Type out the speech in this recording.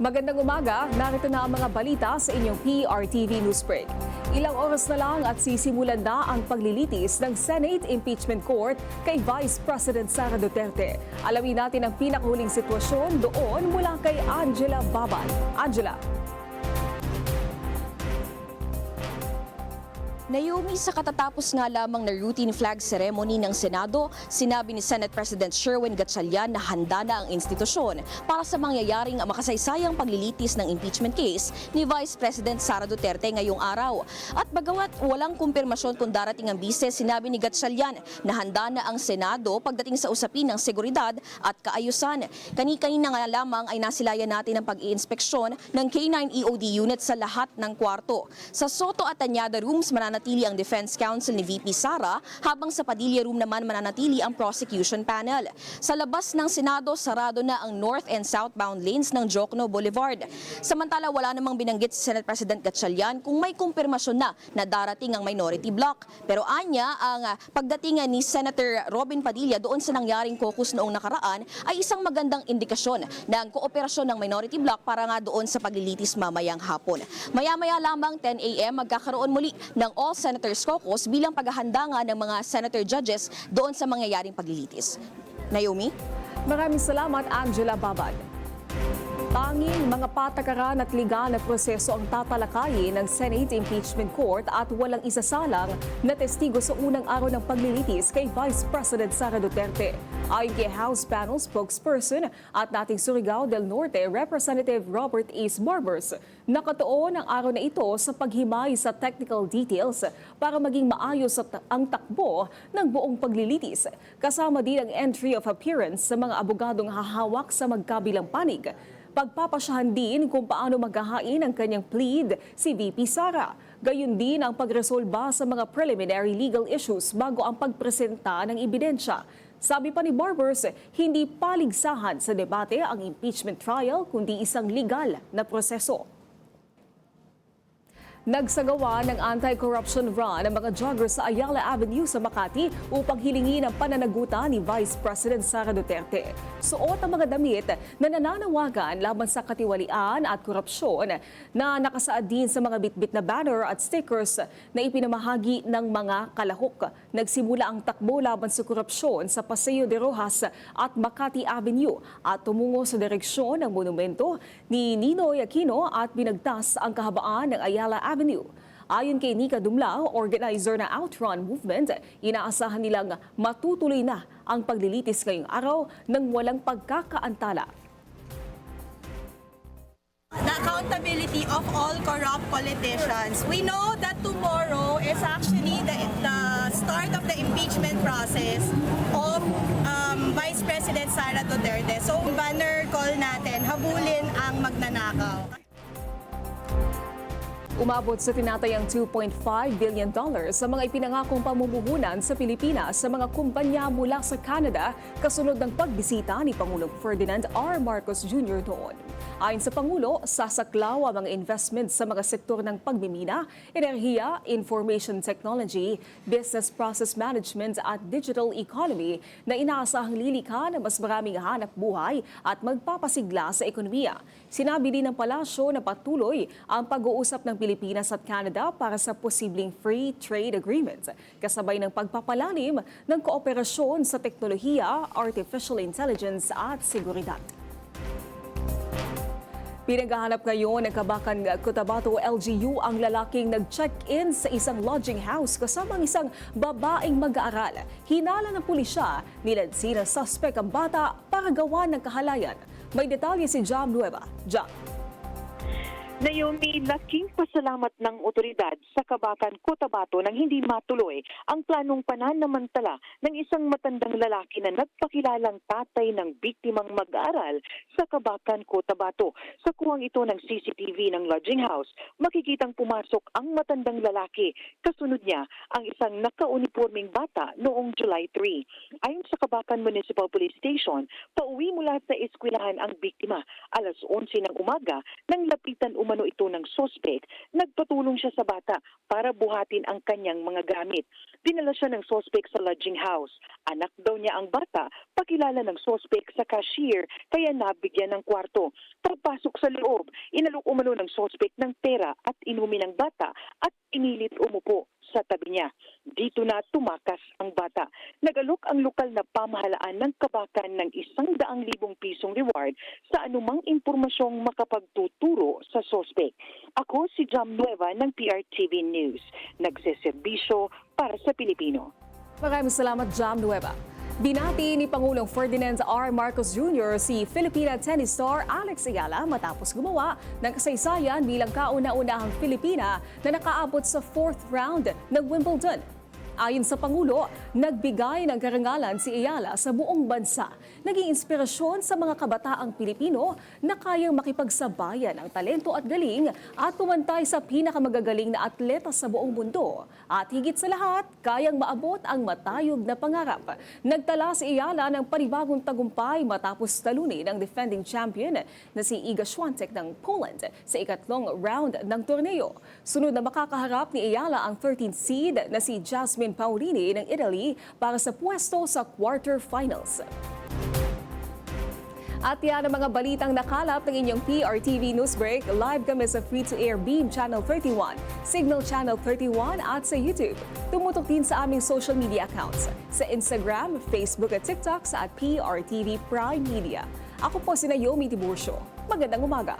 Magandang umaga, narito na ang mga balita sa inyong PRTV Newsbreak. Ilang oras na lang at sisimulan na ang paglilitis ng Senate Impeachment Court kay Vice President Sara Duterte. Alamin natin ang pinakahuling sitwasyon doon mula kay Angela Babad. Angela. Naomi, sa katatapos nga lamang na routine flag ceremony ng Senado, sinabi ni Senate President Sherwin Gatchalian na handa na ang institusyon para sa mangyayaring makasaysayang paglilitis ng impeachment case ni Vice President Sara Duterte ngayong araw. At bagamat walang kumpirmasyon kung darating ang bise, sinabi ni Gatchalian na handa na ang Senado pagdating sa usapin ng seguridad at kaayusan. Kani-kanina nga lamang ay nasilayan natin ang pag-iinspeksyon ng K9 EOD unit sa lahat ng kwarto. Sa Soto at Tañada rooms mananatili ang Defense Counsel ni VP Sara, habang sa Padilla Room naman mananatili ang prosecution panel. Sa labas ng Senado, sarado na ang north and southbound lanes ng Jokno Boulevard. Samantala, wala namang binanggit si Senate President Gatchalian kung may kumpirmasyon na darating ang minority block. Pero anya, ang pagdating ni Senator Robin Padilla doon sa nangyaring caucus noong nakaraan ay isang magandang indikasyon ng kooperasyon ng minority block para nga doon sa paglilitis mamayang hapon. Maya-maya lamang 10 a.m. magkakaroon muli ng All Senators Caucus bilang paghahanda nga ng mga senator judges doon sa mangyayaring paglilitis. Naomi? Maraming salamat, Angela Babad. Tanging mga patakaran at legal na proseso ang tatalakayin ng Senate Impeachment Court at walang isasalang na testigo sa unang araw ng paglilitis kay Vice President Sara Duterte. Ayon kay House Panel spokesperson at dating Surigao del Norte Representative Robert Ace Barbers, nakatuon ang araw na ito sa paghimay sa technical details para maging maayos ang takbo ng buong paglilitis. Kasama din ang entry of appearance sa mga abogadong hahawak sa magkabilang panig. Pagpapasyahan din kung paano maghahain ang kanyang plead si VP Sara. Gayun din ang pagresolba sa mga preliminary legal issues bago ang pagpresenta ng ebidensya. Sabi pa ni Barbers, hindi paligsahan sa debate ang impeachment trial kundi isang legal na proseso. Nagsagawa ng anti-corruption run ang mga joggers sa Ayala Avenue sa Makati upang hilingin ang pananagutan ni Vice President Sara Duterte. Suot ang mga damit na nananawagan laban sa katiwalian at korupsyon na nakasaad din sa mga bitbit na banner at stickers na ipinamahagi ng mga kalahok. Nagsimula ang takbo laban sa korupsyon sa Paseo de Rojas at Makati Avenue at tumungo sa direksyon ng monumento ni Ninoy Aquino at binagtas ang kahabaan ng Ayala Avenue. Ayon kay Nika Dumlao, organizer ng Outrun Movement, inaasahan nilang matutuloy na ang paglilitis ngayong araw ng walang pagkakaantala. The accountability of all corrupt politicians. We know that tomorrow is actually the start of the impeachment process of Vice President Sara Duterte. So, banner call natin, habulin ang magnanakaw. Umabot sa tinatayang $2.5 billion sa mga ipinangakong pamumuhunan sa Pilipinas sa mga kumpanya mula sa Canada kasunod ng pagbisita ni Pangulong Ferdinand R. Marcos Jr. doon. Ayon sa Pangulo, sasaklaw ang mga investments sa mga sektor ng pagmimina, enerhiya, information technology, business process management at digital economy na inaasahang lilikha ng mas maraming hanap buhay at magpapasigla sa ekonomiya. Sinabi din ng palasyo na patuloy ang pag-uusap ng Pilipinas at Canada para sa posibleng free trade agreement, kasabay ng pagpapalalim ng kooperasyon sa teknolohiya, artificial intelligence at seguridad. Pinaghahanap ngayon ng Kabakan Cotabato LGU ang lalaking nag-check-in sa isang lodging house kasama ang isang babaeng mag-aaral. Hinala ng pulisya, nilansin ng suspect ang bata para gawa ng kahalayan. May detalye si Jam Nueva. Jam. Naomi, laking pasalamat ng otoridad sa Kabakan Cotabato nang hindi matuloy ang planong pananamantala ng isang matandang lalaki na nagpakilalang tatay ng biktimang mag-aaral sa Kabakan Cotabato. Sa kuwang ito ng CCTV ng lodging house, makikitang pumasok ang matandang lalaki. Kasunod niya ang isang naka-uniforming bata noong July 3. Ayon sa Kabakan Municipal Police Station, pauwi mula sa eskwelahan ang biktima alas 11 ng umaga nang lapitan umano ito ng sospek, nagpatulong siya sa bata para buhatin ang kanyang mga gamit. Dinala siya ng sospek sa lodging house. Anak daw niya ang bata, pakilala ng sospek sa cashier, kaya nabigyan ng kwarto. Pagpasok sa loob, inalok umano ng sospek ng pera at inumin ng bata at inilit umupo sa tabi niya. Dito na tumakas ang bata. Nagalok ang lokal na pamahalaan ng Kabakan ng 100,000 pisong reward sa anumang impormasyong makapagtuturo sa sospek. Ako si Jam Nueva ng PRTV News. Nagseserbisyo para sa Pilipino. Maraming salamat, Jam Nueva. Binati ni Pangulong Ferdinand R. Marcos Jr. si Filipina tennis star Alex Ayala matapos gumawa ng kasaysayan bilang kauna-unahang Filipina na nakaabot sa 4th round ng Wimbledon. Ayon sa Pangulo, nagbigay ng karangalan si Ayala sa buong bansa. Naging inspirasyon sa mga kabataang Pilipino na kayang makipagsabayan ang talento at galing at pumantay sa pinakamagagaling na atleta sa buong mundo. At higit sa lahat, kayang maabot ang matayog na pangarap. Nagtala si Ayala ng panibagong tagumpay matapos talunin ang defending champion na si Iga Swiatek ng Poland sa ikatlong round ng torneo. Sunod na makakaharap ni Ayala ang 13th seed na si Jasmine Paolini ng Italy para sa pwesto sa quarterfinals. At yan ang mga balitang nakalap ng inyong PRTV Newsbreak. Live kami sa free-to-air Beam Channel 31, Signal Channel 31 at sa YouTube. Tumutok din sa aming social media accounts sa Instagram, Facebook at TikTok sa @PRTV Prime Media. Ako po si Naomi Tiburcio. Magandang umaga.